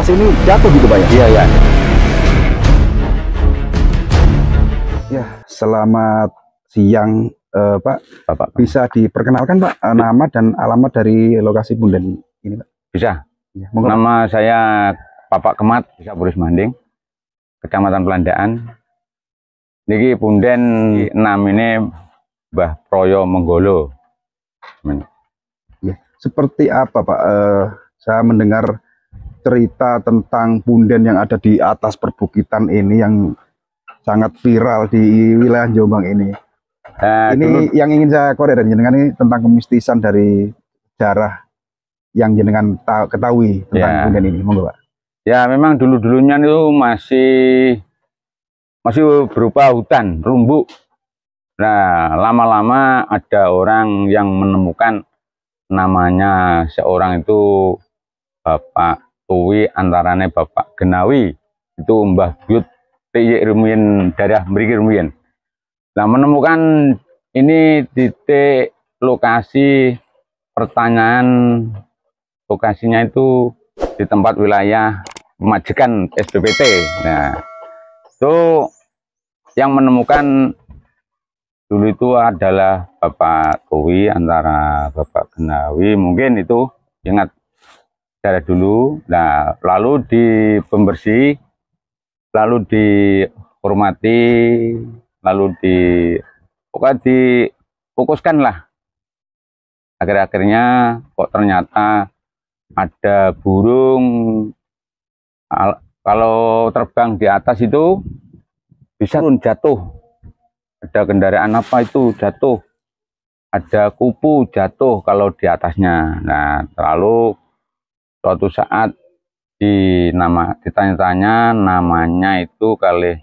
atas ini jatuh gitu Pak ya? Iya, iya. Ya, selamat siang Pak. Bapak Bisa diperkenalkan Pak nama dan alamat dari lokasi punden ini Pak? bisa. Ya, monggo, Pak. Nama saya Bapak Kemat, Desa Buris Manding, Kecamatan Pelandaan. Niki punden namine Mbah Proyo Menggolo. Ya, seperti apa Pak? Saya mendengar cerita tentang punden yang ada di atas perbukitan ini yang sangat viral di wilayah Jombang ini. Ini Dulu, yang ingin saya korek dari jenengan ini tentang kemistisan dari sejarah yang jenengan ketahui tentang Ya. punden ini, monggo Pak. ya memang dulu-dulunya itu masih berupa hutan, rumbuk. Nah, lama-lama ada orang yang menemukan namanya seorang itu Bapak Tuwi antarane Bapak Genawi, itu Mbah Buyut Tiyik Rumiyin daerah mriki rumiyin. Nah, menemukan ini titik lokasi pertanyaan, lokasinya itu di tempat wilayah Pemajikan SBPT. Nah, itu yang menemukan dulu itu adalah Bapak Tuwi antara Bapak Genawi, mungkin itu ingat dari dulu. Nah, lalu di pembersih, lalu dihormati, lalu pokoknya difokuskan lah. Akhir-akhirnya kok ternyata ada burung, kalau terbang di atas itu bisa jatuh. Ada kendaraan apa itu jatuh, ada kupu jatuh kalau di atasnya. Nah, lalu suatu saat ditanya-tanya namanya itu kali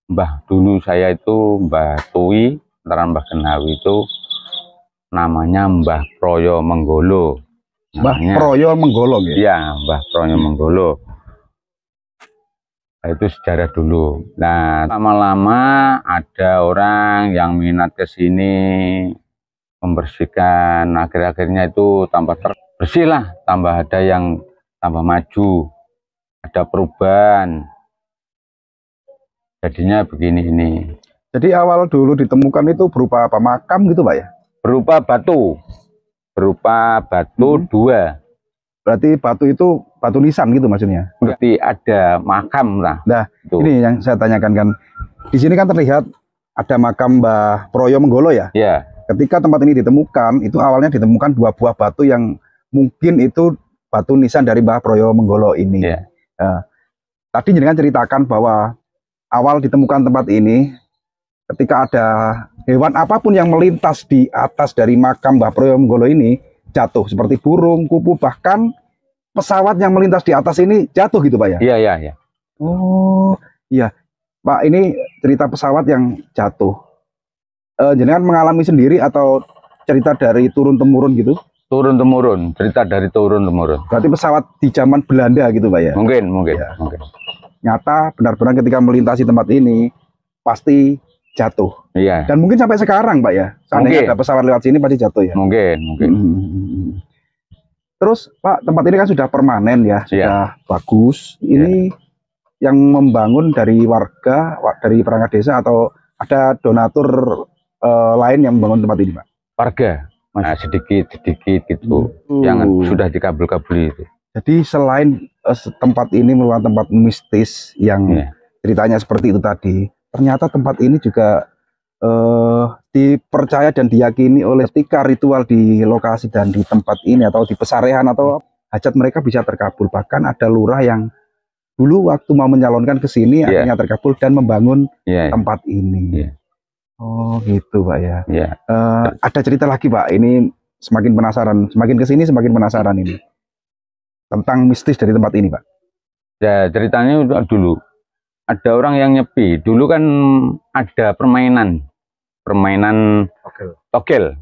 Mbah, dulu saya itu Mbah Tuwi antara Mbah Genawi itu namanya Mbah Proyo Menggolo. Mbah Proyo Menggolo gitu. Iya, Mbah Proyo Menggolo. Nah, itu sejarah dulu. Nah, lama-lama ada orang yang minat ke sini membersihkan. Akhir-akhirnya itu tambah bersih lah, tambah ada yang tambah maju, ada perubahan. Jadinya begini ini. Jadi awal dulu ditemukan itu berupa apa? Makam gitu Pak ya? Berupa batu dua. Berarti batu itu batu nisan gitu maksudnya? Berarti ada makam lah. Nah, Tuh. ini yang saya tanyakan kan. Di sini kan terlihat ada makam Mbah Proyo Menggolo ya? Ya, Ketika tempat ini ditemukan, itu awalnya ditemukan 2 buah batu yang mungkin itu batu nisan dari Mbah Proyo Menggolo ini. ya. Tadi jenengan ceritakan bahwa awal ditemukan tempat ini, ketika ada hewan apapun yang melintas di atas dari makam Mbah Proyo Menggolo ini, jatuh. Seperti burung, kupu, bahkan pesawat yang melintas di atas ini jatuh gitu Pak ya? Iya, iya, iya. Oh, iya. Pak, ini cerita pesawat yang jatuh. Jenengan mengalami sendiri atau cerita dari turun-temurun gitu? Turun-temurun, cerita dari turun-temurun. Berarti pesawat di zaman Belanda gitu Pak ya? Mungkin. Ya. Mungkin. Nyata benar-benar ketika melintasi tempat ini pasti jatuh. Iya. Dan mungkin sampai sekarang Pak ya? Seandainya Mungkin. ada pesawat lewat sini pasti jatuh ya? Mungkin. Terus Pak, tempat ini kan sudah permanen ya? Iya. Sudah bagus. Ini yang membangun dari warga, dari perangkat desa atau ada donatur lain yang membangun tempat ini Pak? Warga. Nah, sedikit gitu. Yang sudah dikabul-kabuli itu. Jadi selain tempat ini merupakan tempat mistis yang ceritanya seperti itu tadi, ternyata tempat ini juga dipercaya dan diyakini oleh ketika ritual di lokasi dan di tempat ini atau di pesarehan atau hajat mereka bisa terkabul. Bahkan ada lurah yang dulu waktu mau menyalonkan ke sini akhirnya terkabul dan membangun tempat ini. Oh gitu Pak ya. Ada cerita lagi Pak, ini semakin penasaran, semakin kesini semakin penasaran ini tentang mistis dari tempat ini Pak. Ya, ceritanya dulu ada orang yang nyepi. Dulu kan ada permainan togel.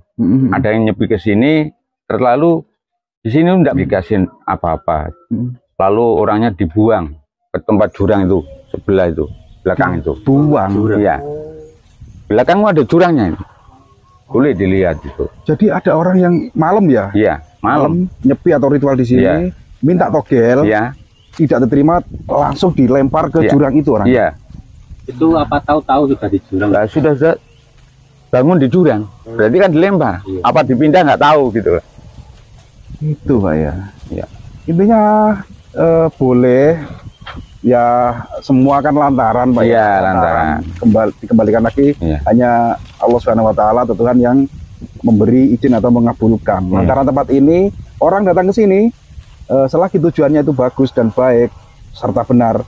Ada yang nyepi ke sini, terlalu di sini tidak dikasih apa-apa. Lalu orangnya dibuang ke tempat jurang itu sebelah itu, belakang itu. Buang. Iya. Belakangmu ada jurangnya itu. Boleh dilihat itu. Jadi ada orang yang malam ya? Iya, malam nyepi atau ritual di sini, minta togel. Iya. tidak diterima langsung dilempar ke jurang itu orang. Iya. Itu apa tahu-tahu sudah di jurang? Nah, sudah bangun di jurang, berarti kan dilempar. Iya. Apa dipindah nggak tahu gitu. Itu Pak ya. Iya. Intinya boleh ya, semua kan lantaran Pak. Iya, lantaran. Dikembalikan lagi hanya Allah Subhanahu wa taala atau Tuhan yang memberi izin atau mengabulkan. Lantaran tempat ini orang datang ke sini selagi tujuannya itu bagus dan baik serta benar,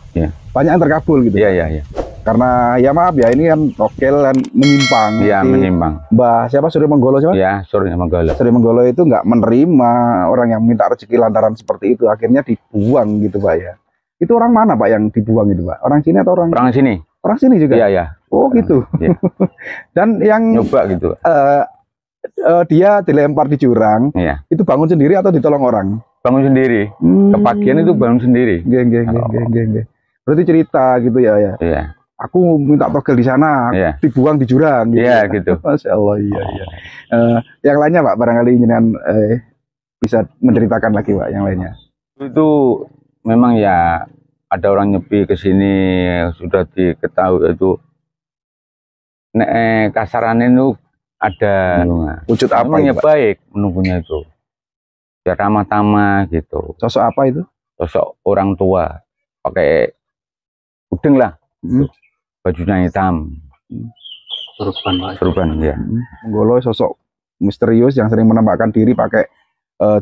banyak yang terkabul gitu. Iya. Karena ya maaf ya, ini kan tokel dan menyimpang. Iya, menyimpang. Mbah siapa, Surya Menggolo siapa? Iya, Surya Menggolo. Surya Menggolo itu nggak menerima orang yang minta rezeki lantaran seperti itu, akhirnya dibuang gitu Pak ya. Itu orang mana Pak yang dibuang itu Pak? Orang sini atau orang sini? Orang sini juga. Iya. Oh gitu. Iya. Dan yang nyoba gitu. Dia dilempar di jurang. Iya. Itu bangun sendiri atau ditolong orang? Bangun sendiri. Kebagian itu bangun sendiri. Geng. Berarti cerita gitu ya. Iya. Aku minta togel di sana, dibuang di jurang. Gitu. Iya gitu. Masya Allah, iya. Yang lainnya Pak, barangkali ingin bisa menceritakan lagi Pak, yang lainnya. Itu memang ya ada orang nyepi ke sini sudah diketahui itu. Kasarannya itu ada wujud apa ya baik menunggunya itu. Ya ramah-tamah gitu. Sosok apa itu? Sosok orang tua, pakai udeng lah. Bajunya hitam. Serban ya. Menggolo sosok misterius yang sering menampakkan diri pakai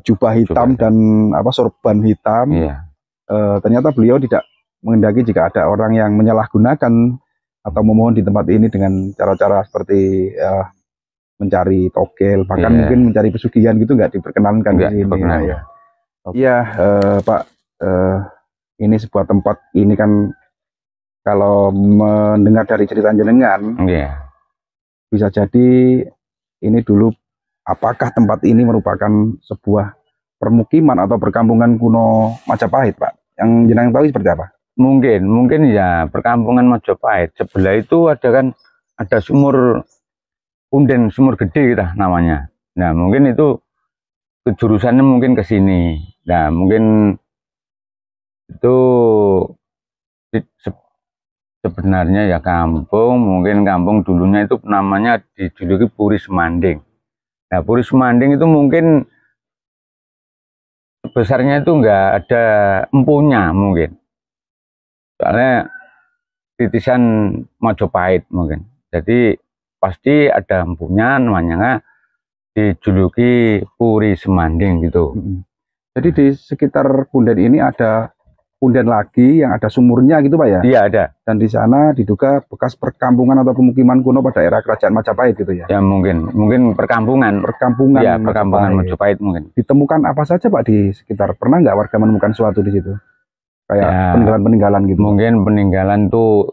jubah hitam dan sorban hitam. Iya. Ternyata beliau tidak menghendaki jika ada orang yang menyalahgunakan atau memohon di tempat ini dengan cara-cara seperti mencari togel, bahkan mungkin mencari pesugihan gitu, nggak diperkenankan di sini. Iya, Pak. Ini sebuah tempat ini kan, kalau mendengar dari cerita jenengan, bisa jadi ini dulu apakah tempat ini merupakan sebuah permukiman atau perkampungan kuno Majapahit, Pak? Yang jenengan tahu seperti apa? Mungkin ya perkampungan Majapahit. Sebelah itu ada sumur Punden, sumur gede kita namanya. Nah mungkin itu jurusannya mungkin ke sini. Nah mungkin itu sebenarnya ya mungkin kampung dulunya itu namanya dijuluki Puri Semanding. Nah Puri Semanding itu mungkin besarnya itu nggak ada empunya mungkin. Soalnya titisan Majapahit mungkin. Jadi pasti ada empunya, namanya dijuluki Puri Semanding gitu. Jadi di sekitar Punden ini ada Punden lagi yang ada sumurnya gitu Pak ya? Iya ada. Dan di sana diduga bekas perkampungan atau pemukiman kuno pada era kerajaan Majapahit gitu ya? Ya mungkin perkampungan. Ya, perkampungan Majapahit mungkin. Ditemukan apa saja Pak di sekitar? Pernah nggak warga menemukan sesuatu di situ? Kayak peninggalan-peninggalan gitu? Mungkin peninggalan tuh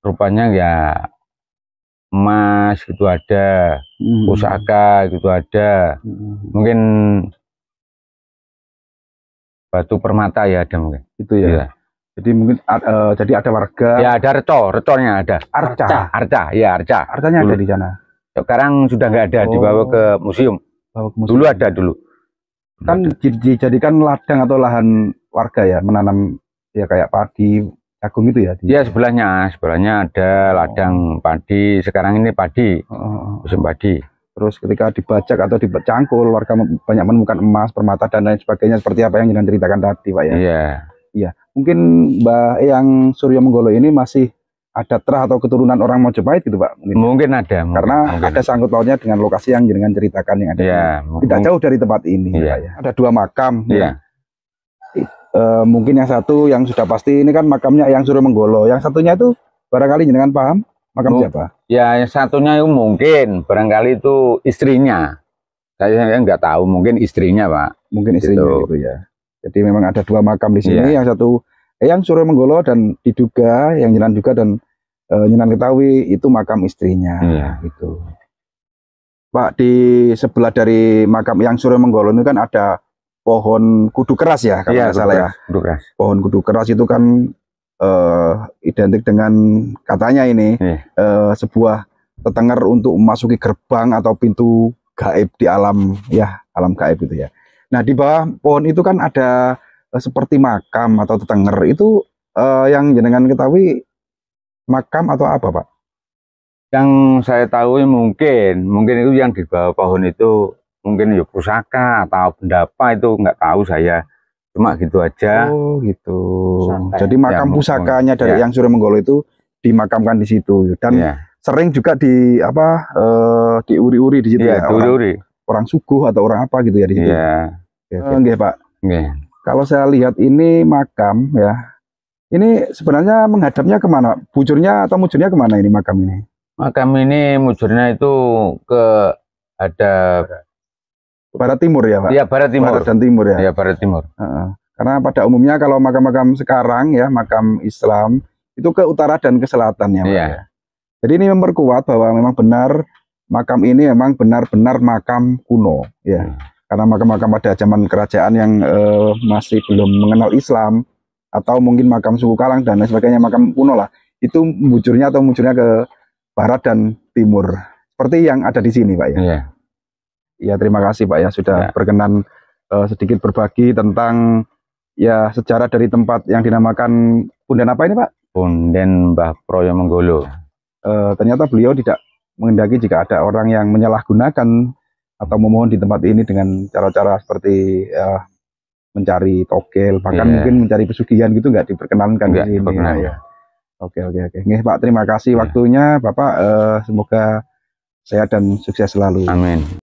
rupanya ya emas gitu ada, pusaka gitu ada, mungkin batu permata ya ada mungkin. Itu ya. Jadi mungkin jadi ada warga. Ya ada retornya ada. Arca. Arcanya ada di sana. Sekarang sudah nggak ada, dibawa ke museum. Dulu ada dulu. Kan dijadikan ladang atau lahan warga ya, menanam ya kayak padi, jagung itu ya? Iya sebelahnya ada ladang padi. Sekarang ini padi, musim padi. Terus ketika dibajak atau dicangkul, warga banyak menemukan emas, permata dan lain sebagainya, seperti apa yang Jenengan ceritakan tadi Pak ya? Iya. Mungkin Mbak yang Surya Menggolo ini masih ada terah atau keturunan orang Majapahit gitu Pak? Mungkin ada. Karena ada sangkut pautnya dengan lokasi yang Jenengan ceritakan yang ada. Tidak jauh dari tempat ini. Pak ya. Ada 2 makam. Mungkin yang satu yang sudah pasti ini kan makamnya yang Surya Menggolo. Yang satunya itu barangkali Jenengan paham makam siapa? Ya yang satunya itu mungkin barangkali itu istrinya. Saya nggak tahu, mungkin istrinya Pak. Mungkin istrinya gitu ya. Jadi memang ada 2 makam di sini. Yang satu yang Surya Menggolo dan diduga yang Jenengan juga dan Jenengan ketahui itu makam istrinya. Gitu. Pak, di sebelah dari makam yang Surya Menggolo ini kan ada pohon kudu keras ya, kalau nggak salah ya. Pohon kudu keras itu kan identik dengan katanya ini sebuah tetenger untuk memasuki gerbang atau pintu gaib di alam gaib gitu ya. Nah di bawah pohon itu kan ada seperti makam atau tetenger itu yang jenengan ketahui makam atau apa, Pak? Yang saya tahu mungkin itu yang di bawah pohon itu mungkin ya pusaka atau benda apa itu nggak tahu saya. Cuma gitu aja. Oh gitu. Pusaka, Jadi makam ya, pusakanya dari ya. yang Suryo Menggolo itu dimakamkan di situ dan Ya, sering juga diuri-uri di situ ya, ya, orang, duri. orang suku atau orang apa gitu ya di situ. Ya, Nggih, Pak. nggih. Kalau saya lihat ini makam ya. Ini sebenarnya menghadapnya kemana? Bujurnya atau mujurnya kemana ini makam ini? Makam ini mujurnya itu ke ada Barat timur ya, Pak? ya barat timur. Barat dan timur ya. Ya barat timur. Karena pada umumnya kalau makam-makam sekarang ya, makam Islam itu ke utara dan ke selatan ya, Pak. Iya. Ya. Jadi ini memperkuat bahwa memang benar makam ini memang benar-benar makam kuno ya. Karena makam-makam pada zaman kerajaan yang masih belum mengenal Islam atau mungkin makam suku Kalang dan lain sebagainya, makam kuno lah, itu mujurnya ke barat dan timur. Seperti yang ada di sini, Pak ya. Iya. Ya, terima kasih Pak ya sudah Ya. berkenan sedikit berbagi tentang ya sejarah dari tempat yang dinamakan Punden apa ini, Pak? Punden Mbah Proyo Menggolo. Ternyata beliau tidak menghendaki jika ada orang yang menyalahgunakan atau memohon di tempat ini dengan cara-cara seperti mencari togel, bahkan Iya. mungkin mencari pesugihan gitu nggak diperkenankan Nggak di sini. diperkenankan. Ya. Oke. Nggih, Pak, terima kasih Ya. waktunya, Bapak. Semoga sehat dan sukses selalu. Amin.